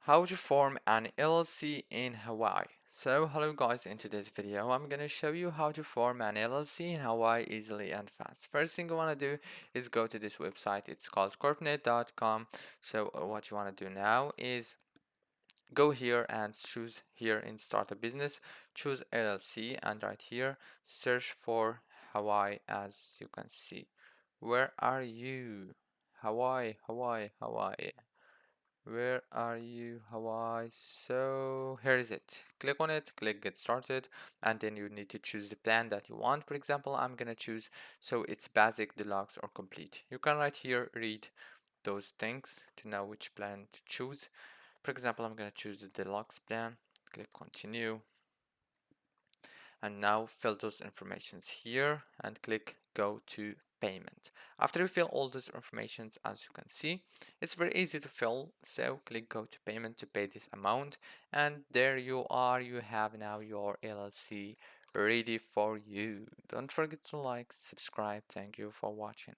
How to form an LLC in Hawaii. So hello guys, in today's video I'm gonna show you how to form an LLC in Hawaii easily and fast. First thing you want to do is go to this website. It's called corpnet.com. So what you want to do now is go here and choose here in start a business, choose LLC, and right here search for Hawaii. As you can see, where are you? Hawaii, Hawaii, Hawaii. Where are you, Hawaii? So here is it. Click on it, click get started, and then you need to choose the plan that you want. For example, I'm gonna choose so it's basic, deluxe, or complete. You can right here read those things to know which plan to choose. For example, I'm gonna choose the deluxe plan. Click continue, and now fill those informations here and click go to payment. After you fill all those informations, as you can see, it's very easy to fill, so click go to payment to pay this amount, and there you are. You have now your LLC ready for you. Don't forget to like, subscribe. Thank you for watching.